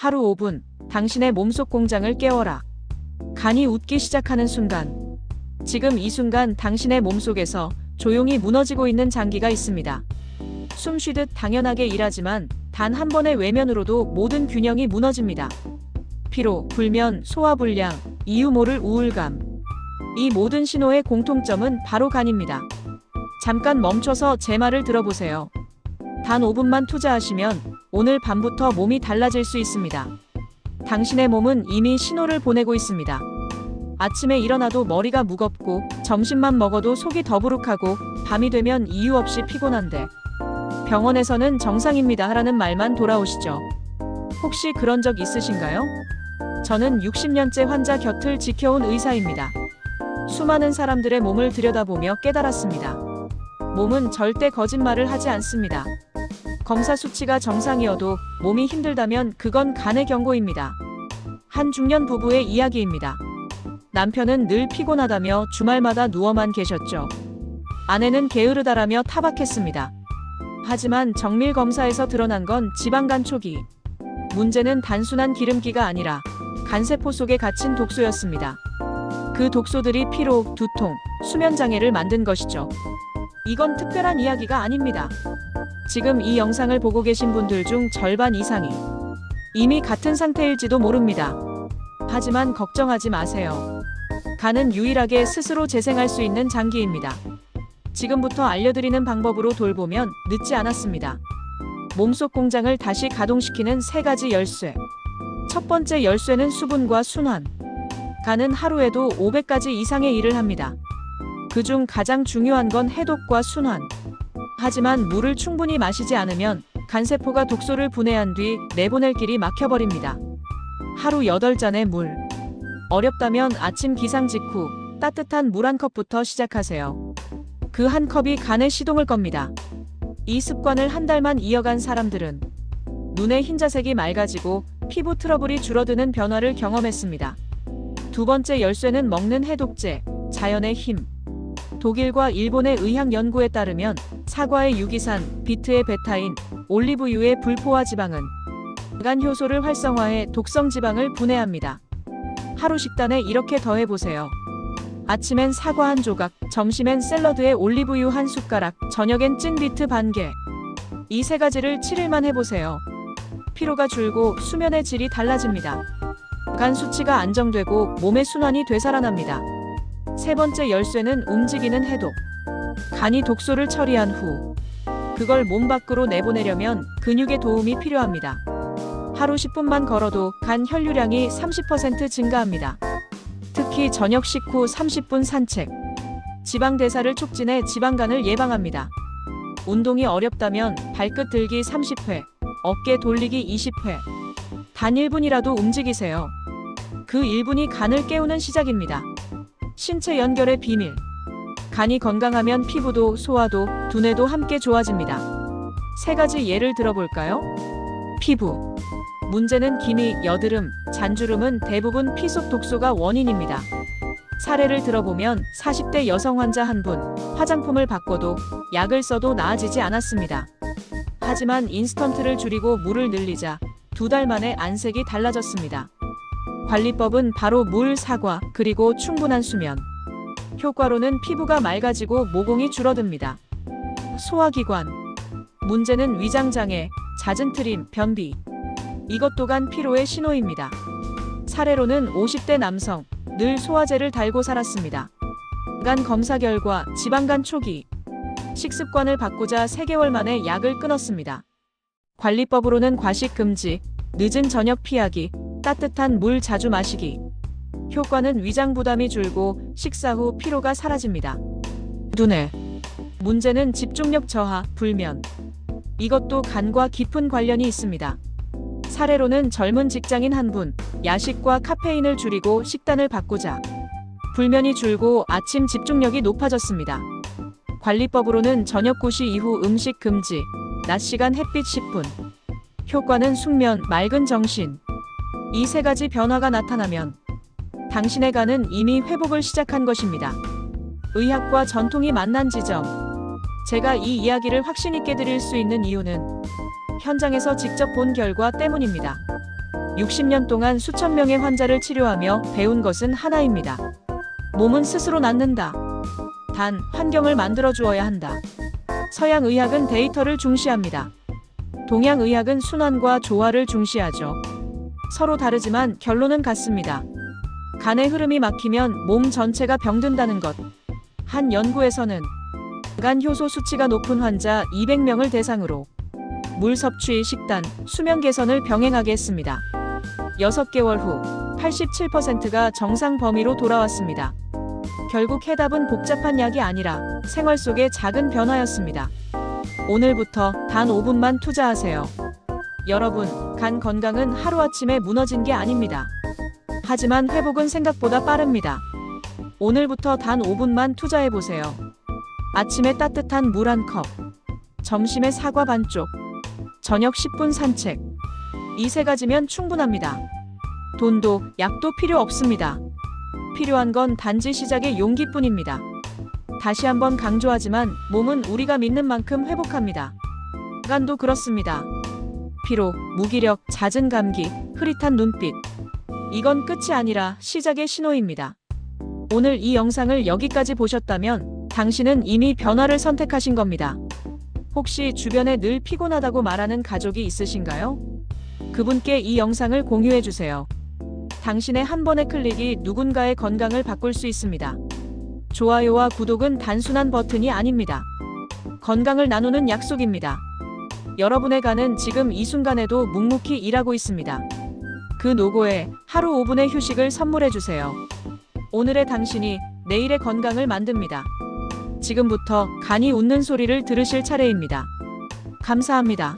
하루 5분, 당신의 몸속 공장을 깨워라. 간이 웃기 시작하는 순간. 지금 이 순간 당신의 몸속에서 조용히 무너지고 있는 장기가 있습니다. 숨 쉬듯 당연하게 일하지만 단 한 번의 외면으로도 모든 균형이 무너집니다. 피로, 불면, 소화불량, 이유 모를 우울감. 이 모든 신호의 공통점은 바로 간입니다. 잠깐 멈춰서 제 말을 들어보세요. 단 5분만 투자하시면 오늘 밤부터 몸이 달라질 수 있습니다. 당신의 몸은 이미 신호를 보내고 있습니다. 아침에 일어나도 머리가 무겁고 점심만 먹어도 속이 더부룩하고 밤이 되면 이유 없이 피곤한데 병원에서는 정상입니다 하라는 말만 돌아오시죠. 혹시 그런 적 있으신가요? 저는 60년째 환자 곁을 지켜온 의사입니다. 수많은 사람들의 몸을 들여다보며 깨달았습니다. 몸은 절대 거짓말을 하지 않습니다. 검사 수치가 정상이어도 몸이 힘들다면 그건 간의 경고입니다. 한 중년 부부의 이야기입니다. 남편은 늘 피곤하다며 주말마다 누워만 계셨죠. 아내는 게으르다라며 타박했습니다. 하지만 정밀 검사에서 드러난 건 지방간 초기. 문제는 단순한 기름기가 아니라 간세포 속에 갇힌 독소였습니다. 그 독소들이 피로, 두통, 수면장애를 만든 것이죠. 이건 특별한 이야기가 아닙니다. 지금 이 영상을 보고 계신 분들 중 절반 이상이 이미 같은 상태일지도 모릅니다. 하지만 걱정하지 마세요. 간은 유일하게 스스로 재생할 수 있는 장기입니다. 지금부터 알려드리는 방법으로 돌보면 늦지 않았습니다. 몸속 공장을 다시 가동시키는 3가지 열쇠. 첫 번째 열쇠는 수분과 순환. 간은 하루에도 500가지 이상의 일을 합니다. 그중 가장 중요한 건 해독과 순환. 하지만 물을 충분히 마시지 않으면 간세포가 독소를 분해한 뒤 내보낼 길이 막혀버립니다. 하루 8잔의 물. 어렵다면 아침 기상 직후 따뜻한 물 1컵부터 시작하세요. 그 한 컵이 간의 시동을 겁니다. 이 습관을 한 달만 이어간 사람들은 눈의 흰자색이 맑아지고 피부 트러블이 줄어드는 변화를 경험했습니다. 두 번째 열쇠는 먹는 해독제, 자연의 힘. 독일과 일본의 의학 연구에 따르면 사과의 유기산, 비트의 베타인, 올리브유의 불포화 지방은 간 효소를 활성화해 독성 지방을 분해합니다. 하루 식단에 이렇게 더해보세요. 아침엔 사과 한 조각, 점심엔 샐러드에 올리브유 한 숟가락, 저녁엔 찐 비트 반 개. 이 3가지를 7일만 해보세요. 피로가 줄고 수면의 질이 달라집니다. 간 수치가 안정되고 몸의 순환이 되살아납니다. 세 번째 열쇠는 움직이는 해독. 간이 독소를 처리한 후 그걸 몸 밖으로 내보내려면 근육의 도움이 필요합니다. 하루 10분만 걸어도 간 혈류량이 30% 증가합니다. 특히 저녁 식후 30분 산책. 지방 대사를 촉진해 지방간을 예방합니다. 운동이 어렵다면 발끝 들기 30회, 어깨 돌리기 20회. 단 1분이라도 움직이세요. 그 1분이 간을 깨우는 시작입니다. 신체 연결의 비밀. 간이 건강하면 피부도, 소화도, 두뇌도 함께 좋아집니다. 3가지 예를 들어볼까요? 피부. 문제는 기미, 여드름, 잔주름은 대부분 피 속 독소가 원인입니다. 사례를 들어보면 40대 여성 환자 한 분, 화장품을 바꿔도 약을 써도 나아지지 않았습니다. 하지만 인스턴트를 줄이고 물을 늘리자 2달 만에 안색이 달라졌습니다. 관리법은 바로 물, 사과, 그리고 충분한 수면. 효과로는 피부가 맑아지고 모공이 줄어듭니다. 소화기관. 문제는 위장장애, 잦은 트림, 변비. 이것 또한 피로의 신호입니다. 사례로는 50대 남성, 늘 소화제를 달고 살았습니다. 간 검사 결과 지방간 초기. 식습관을 바꾸자 3개월 만에 약을 끊었습니다. 관리법으로는 과식 금지, 늦은 저녁 피하기, 따뜻한 물 자주 마시기. 효과는 위장 부담이 줄고 식사 후 피로가 사라집니다. 두뇌. 문제는 집중력 저하, 불면. 이것도 간과 깊은 관련이 있습니다. 사례로는 젊은 직장인 한 분, 야식과 카페인을 줄이고 식단을 바꾸자 불면이 줄고 아침 집중력이 높아졌습니다. 관리법으로는 저녁 9시 이후 음식 금지, 낮 시간 햇빛 10분. 효과는 숙면, 맑은 정신. 이 3가지 변화가 나타나면 당신의 간은 이미 회복을 시작한 것입니다. 의학과 전통이 만난 지점. 제가 이 이야기를 확신 있게 드릴 수 있는 이유는 현장에서 직접 본 결과 때문입니다. 60년 동안 수천 명의 환자를 치료하며 배운 것은 하나입니다. 몸은 스스로 낫는다. 단, 환경을 만들어 주어야 한다. 서양 의학은 데이터를 중시합니다. 동양 의학은 순환과 조화를 중시하죠. 서로 다르지만 결론은 같습니다. 간의 흐름이 막히면 몸 전체가 병든다는 것. 한 연구에서는 간 효소 수치가 높은 환자 200명을 대상으로 물 섭취, 식단, 수면 개선을 병행하게 했습니다. 6개월 후 87%가 정상 범위로 돌아왔습니다. 결국 해답은 복잡한 약이 아니라 생활 속의 작은 변화였습니다. 오늘부터 단 5분만 투자하세요. 여러분, 간 건강은 하루아침에 무너진 게 아닙니다. 하지만 회복은 생각보다 빠릅니다. 오늘부터 단 5분만 투자해보세요. 아침에 따뜻한 물 한 컵, 점심에 사과 반쪽, 저녁 10분 산책. 이 3가지면 충분합니다. 돈도 약도 필요 없습니다. 필요한 건 단지 시작의 용기뿐입니다. 다시 한번 강조하지만 몸은 우리가 믿는 만큼 회복합니다. 간도 그렇습니다. 피로, 무기력, 잦은 감기, 흐릿한 눈빛. 이건 끝이 아니라 시작의 신호입니다. 오늘 이 영상을 여기까지 보셨다면 당신은 이미 변화를 선택하신 겁니다. 혹시 주변에 늘 피곤하다고 말하는 가족이 있으신가요? 그분께 이 영상을 공유해주세요. 당신의 한 번의 클릭이 누군가의 건강을 바꿀 수 있습니다. 좋아요와 구독은 단순한 버튼이 아닙니다. 건강을 나누는 약속입니다. 여러분의 간은 지금 이 순간에도 묵묵히 일하고 있습니다. 그 노고에 하루 5분의 휴식을 선물해주세요. 오늘의 당신이 내일의 건강을 만듭니다. 지금부터 간이 웃는 소리를 들으실 차례입니다. 감사합니다.